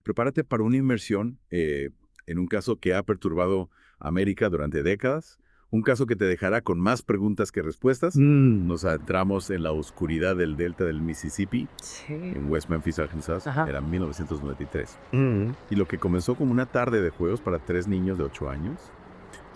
Prepárate para una inmersión en un caso que ha perturbado a América durante décadas, un caso que te dejará con más preguntas que respuestas. Nos adentramos en la oscuridad del delta del Mississippi, Sí. en West Memphis, Arkansas, Ajá. era 1993. Mm. Y lo que comenzó como una tarde de juegos para 3 niños de 8 años,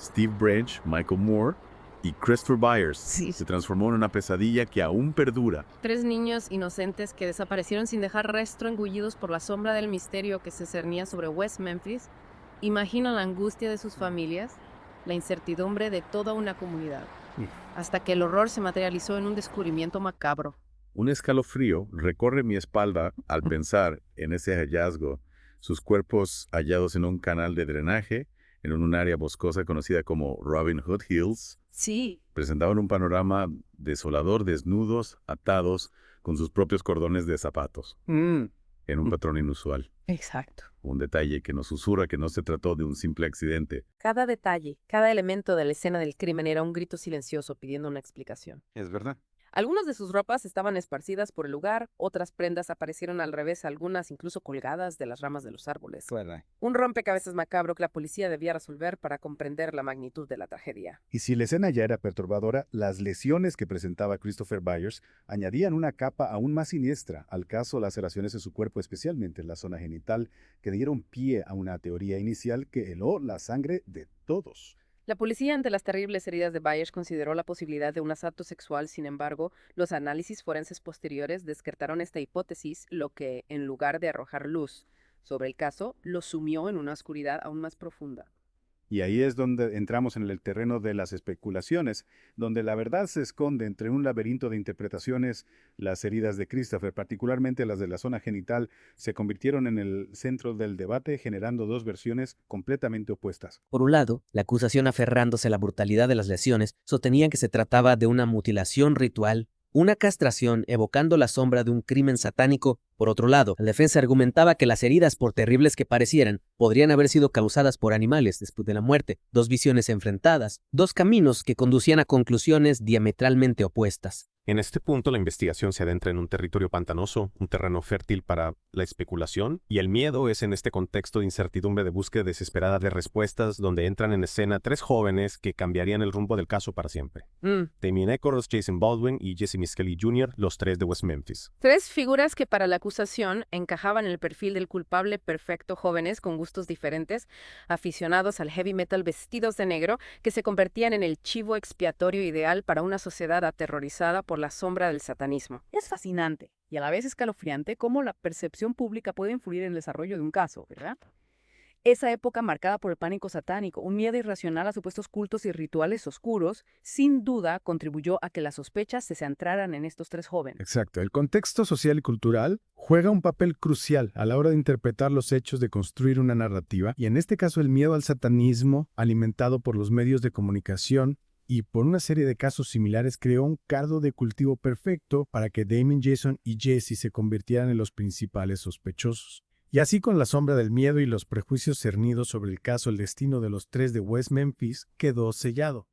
Steve Branch, Michael Moore y Christopher Byers, Sí. se transformó en una pesadilla que aún perdura. 3 niños inocentes que desaparecieron sin dejar rastro, engullidos por la sombra del misterio que se cernía sobre West Memphis. Imagina la angustia de sus familias, la incertidumbre de toda una comunidad, hasta que el horror se materializó en un descubrimiento macabro. Un escalofrío recorre mi espalda al pensar en ese hallazgo, sus cuerpos hallados en un canal de drenaje, en un área boscosa conocida como Robin Hood Hills, Sí, presentaban un panorama desolador, desnudos, atados, con sus propios cordones de zapatos, en un patrón inusual. exacto. Un detalle que nos susurra que no se trató de un simple accidente. Cada detalle, cada elemento de la escena del crimen era un grito silencioso pidiendo una explicación. Es verdad. Algunas de sus ropas estaban esparcidas por el lugar, otras prendas aparecieron al revés, algunas incluso colgadas de las ramas de los árboles. Claro. Un rompecabezas macabro que la policía debía resolver para comprender la magnitud de la tragedia. Y si la escena ya era perturbadora, las lesiones que presentaba Christopher Byers añadían una capa aún más siniestra al caso, laceraciones en su cuerpo, especialmente en la zona genital, que dieron pie a una teoría inicial que heló la sangre de todos. La policía, ante las terribles heridas de Byers, consideró la posibilidad de un asalto sexual. Sin embargo, los análisis forenses posteriores descartaron esta hipótesis, lo que, en lugar de arrojar luz sobre el caso, lo sumió en una oscuridad aún más profunda. Y ahí es donde entramos en el terreno de las especulaciones, donde la verdad se esconde entre un laberinto de interpretaciones. Las heridas de Christopher, particularmente las de la zona genital, se convirtieron en el centro del debate, generando dos versiones completamente opuestas. Por un lado, la acusación, aferrándose a la brutalidad de las lesiones, sostenía que se trataba de una mutilación ritual, una castración evocando la sombra de un crimen satánico. Por otro lado, la defensa argumentaba que las heridas, por terribles que parecieran, podrían haber sido causadas por animales después de la muerte. Dos visiones enfrentadas, dos caminos que conducían a conclusiones diametralmente opuestas. En este punto, la investigación se adentra en un territorio pantanoso, un terreno fértil para la especulación, y el miedo es en este contexto de incertidumbre de búsqueda desesperada de respuestas, donde entran en escena 3 jóvenes que cambiarían el rumbo del caso para siempre. Damien Echols, Jason Baldwin y Jesse Miskelly Jr., los 3 de West Memphis. 3 figuras que para la acusación encajaban en el perfil del culpable perfecto, jóvenes con gustos diferentes, aficionados al heavy metal vestidos de negro, que se convertían en el chivo expiatorio ideal para una sociedad aterrorizada por la sombra del satanismo. Es fascinante y a la vez escalofriante cómo la percepción pública puede influir en el desarrollo de un caso, ¿verdad? Esa época marcada por el pánico satánico, un miedo irracional a supuestos cultos y rituales oscuros, sin duda contribuyó a que las sospechas se centraran en estos 3 jóvenes. Exacto. El contexto social y cultural juega un papel crucial a la hora de interpretar los hechos, de construir una narrativa, y en este caso el miedo al satanismo, alimentado por los medios de comunicación y por una serie de casos similares, creó un caldo de cultivo perfecto para que Damien, Jason y Jesse se convirtieran en los principales sospechosos. Y así, con la sombra del miedo y los prejuicios cernidos sobre el caso, el destino de los 3 de West Memphis quedó sellado.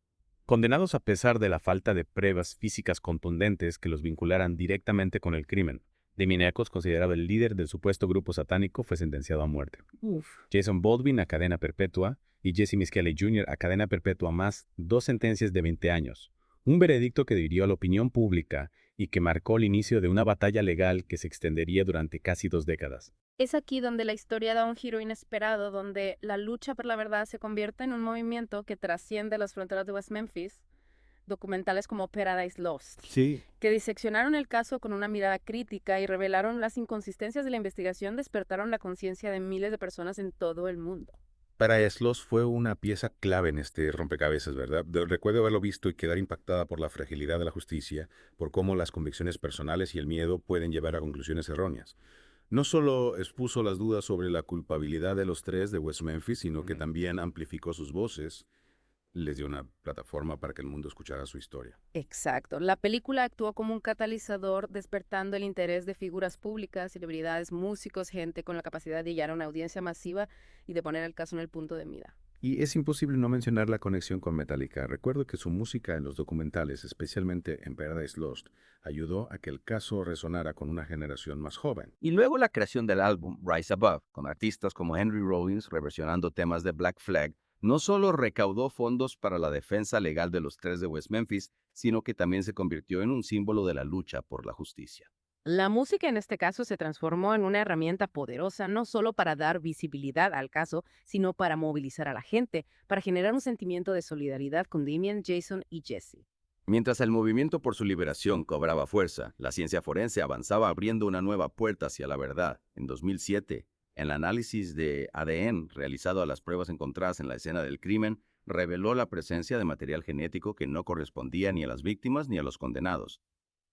Condenados a pesar de la falta de pruebas físicas contundentes que los vincularan directamente con el crimen, Damien Echols, considerado el líder del supuesto grupo satánico, fue sentenciado a muerte. Jason Baldwin a cadena perpetua y Jesse Miskelly Jr. a cadena perpetua más 2 sentencias de 20 años. Un veredicto que dividió a la opinión pública y que marcó el inicio de una batalla legal que se extendería durante casi 2 décadas. Es aquí donde la historia da un giro inesperado, donde la lucha por la verdad se convierte en un movimiento que trasciende las fronteras de West Memphis. Documentales como Paradise Lost, Sí. que diseccionaron el caso con una mirada crítica y revelaron las inconsistencias de la investigación, despertaron la conciencia de miles de personas en todo el mundo. Paradise Lost fue una pieza clave en este rompecabezas, ¿verdad? Recuerdo haberlo visto y quedar impactada por la fragilidad de la justicia, por cómo las convicciones personales y el miedo pueden llevar a conclusiones erróneas. No solo expuso las dudas sobre la culpabilidad de los 3 de West Memphis, sino que también amplificó sus voces, les dio una plataforma para que el mundo escuchara su historia. Exacto. La película actuó como un catalizador, despertando el interés de figuras públicas, celebridades, músicos, gente con la capacidad de llegar a una audiencia masiva y de poner el caso en el punto de mira. Y es imposible no mencionar la conexión con Metallica. Recuerdo que su música en los documentales, especialmente en Paradise Lost, ayudó a que el caso resonara con una generación más joven. Y luego la creación del álbum Rise Above, con artistas como Henry Rollins reversionando temas de Black Flag, no solo recaudó fondos para la defensa legal de los tres de West Memphis, sino que también se convirtió en un símbolo de la lucha por la justicia. La música en este caso se transformó en una herramienta poderosa no solo para dar visibilidad al caso, sino para movilizar a la gente, para generar un sentimiento de solidaridad con Damien, Jason y Jesse. Mientras el movimiento por su liberación cobraba fuerza, la ciencia forense avanzaba abriendo una nueva puerta hacia la verdad. En 2007, el análisis de ADN realizado a las pruebas encontradas en la escena del crimen reveló la presencia de material genético que no correspondía ni a las víctimas ni a los condenados.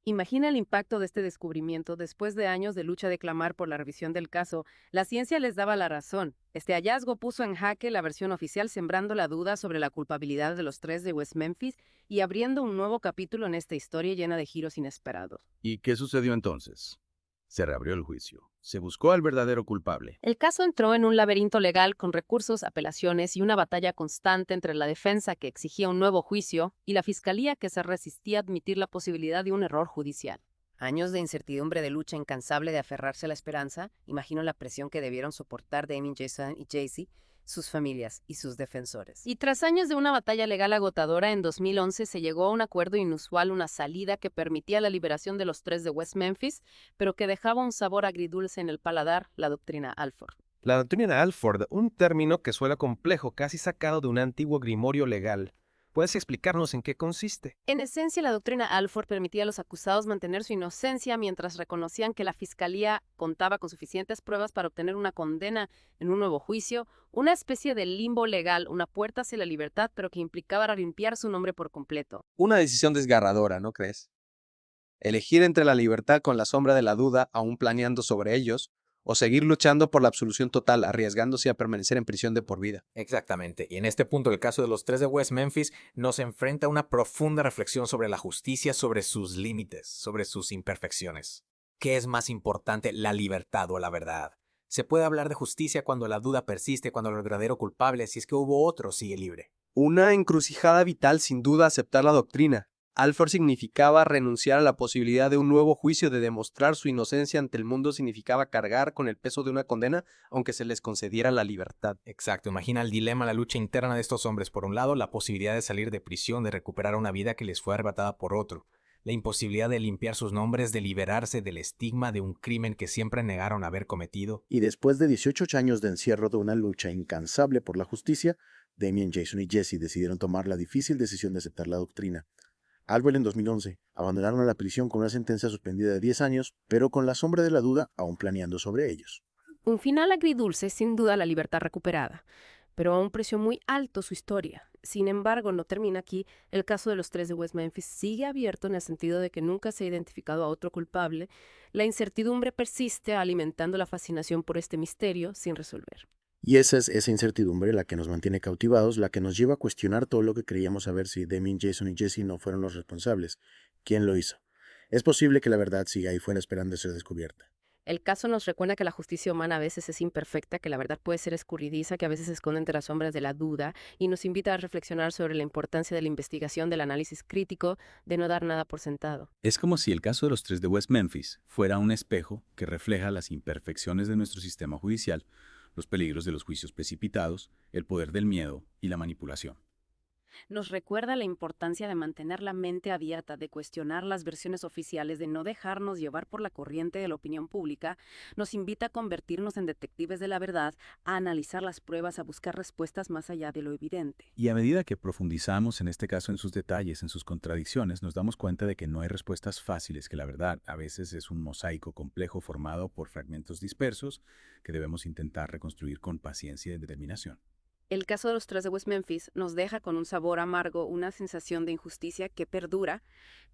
Imagina el impacto de este descubrimiento después de años de lucha de clamar por la revisión del caso. La ciencia les daba la razón. Este hallazgo puso en jaque la versión oficial, sembrando la duda sobre la culpabilidad de los tres de West Memphis y abriendo un nuevo capítulo en esta historia llena de giros inesperados. ¿Y qué sucedió entonces? Se reabrió el juicio. Se buscó al verdadero culpable. El caso entró en un laberinto legal con recursos, apelaciones y una batalla constante entre la defensa que exigía un nuevo juicio y la fiscalía que se resistía a admitir la posibilidad de un error judicial. Años de incertidumbre, de lucha incansable de aferrarse a la esperanza. Imagino la presión que debieron soportar Damien, Jason y Jesse, sus familias y sus defensores. Y tras años de una batalla legal agotadora, en 2011 se llegó a un acuerdo inusual, una salida que permitía la liberación de los tres de West Memphis, pero que dejaba un sabor agridulce en el paladar: la doctrina Alford. La doctrina Alford, un término que suena complejo, casi sacado de un antiguo grimorio legal. ¿Puedes explicarnos en qué consiste? En esencia, la doctrina Alford permitía a los acusados mantener su inocencia mientras reconocían que la fiscalía contaba con suficientes pruebas para obtener una condena en un nuevo juicio, una especie de limbo legal, una puerta hacia la libertad, pero que implicaba limpiar su nombre por completo. Una decisión desgarradora, ¿no crees? Elegir entre la libertad con la sombra de la duda, aún planeando sobre ellos, o seguir luchando por la absolución total, arriesgándose a permanecer en prisión de por vida. Exactamente, y en este punto el caso de los tres de West Memphis nos enfrenta a una profunda reflexión sobre la justicia, sobre sus límites, sobre sus imperfecciones. ¿Qué es más importante, la libertad o la verdad? Se puede hablar de justicia cuando la duda persiste, cuando el verdadero culpable, si es que hubo otro, sigue libre. Una encrucijada vital, sin duda, aceptar la doctrina. Alford significaba renunciar a la posibilidad de un nuevo juicio, de demostrar su inocencia ante el mundo significaba cargar con el peso de una condena, aunque se les concediera la libertad. Exacto, imagina el dilema, la lucha interna de estos hombres. Por un lado, la posibilidad de salir de prisión, de recuperar una vida que les fue arrebatada por otro. La imposibilidad de limpiar sus nombres, de liberarse del estigma de un crimen que siempre negaron haber cometido. Y después de 18 años de encierro de una lucha incansable por la justicia, Damien, Jason y Jesse decidieron tomar la difícil decisión de aceptar la doctrina. Alford en 2011 abandonaron a la prisión con una sentencia suspendida de 10 años, pero con la sombra de la duda aún planeando sobre ellos. Un final agridulce, sin duda, la libertad recuperada, pero a un precio muy alto su historia. Sin embargo, no termina aquí. El caso de los tres de West Memphis sigue abierto en el sentido de que nunca se ha identificado a otro culpable. La incertidumbre persiste, alimentando la fascinación por este misterio sin resolver. Y esa es esa incertidumbre la que nos mantiene cautivados, la que nos lleva a cuestionar todo lo que creíamos saber si Damien, Jason y Jesse no fueron los responsables. ¿Quién lo hizo? Es posible que la verdad siga ahí fuera esperando ser descubierta. El caso nos recuerda que la justicia humana a veces es imperfecta, que la verdad puede ser escurridiza, que a veces se esconde entre las sombras de la duda, y nos invita a reflexionar sobre la importancia de la investigación, del análisis crítico, de no dar nada por sentado. Es como si el caso de los tres de West Memphis fuera un espejo que refleja las imperfecciones de nuestro sistema judicial, los peligros de los juicios precipitados, el poder del miedo y la manipulación. Nos recuerda la importancia de mantener la mente abierta, de cuestionar las versiones oficiales, de no dejarnos llevar por la corriente de la opinión pública. Nos invita a convertirnos en detectives de la verdad, a analizar las pruebas, a buscar respuestas más allá de lo evidente. Y a medida que profundizamos en este caso en sus detalles, en sus contradicciones, nos damos cuenta de que no hay respuestas fáciles, que la verdad a veces es un mosaico complejo formado por fragmentos dispersos que debemos intentar reconstruir con paciencia y determinación. El caso de los tres de West Memphis nos deja con un sabor amargo, una sensación de injusticia que perdura,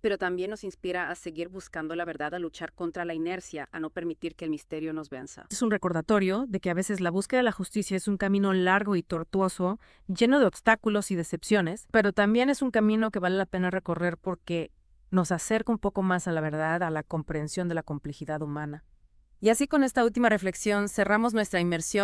pero también nos inspira a seguir buscando la verdad, a luchar contra la inercia, a no permitir que el misterio nos venza. Es un recordatorio de que a veces la búsqueda de la justicia es un camino largo y tortuoso, lleno de obstáculos y decepciones, pero también es un camino que vale la pena recorrer porque nos acerca un poco más a la verdad, a la comprensión de la complejidad humana. Y así, con esta última reflexión, cerramos nuestra inmersión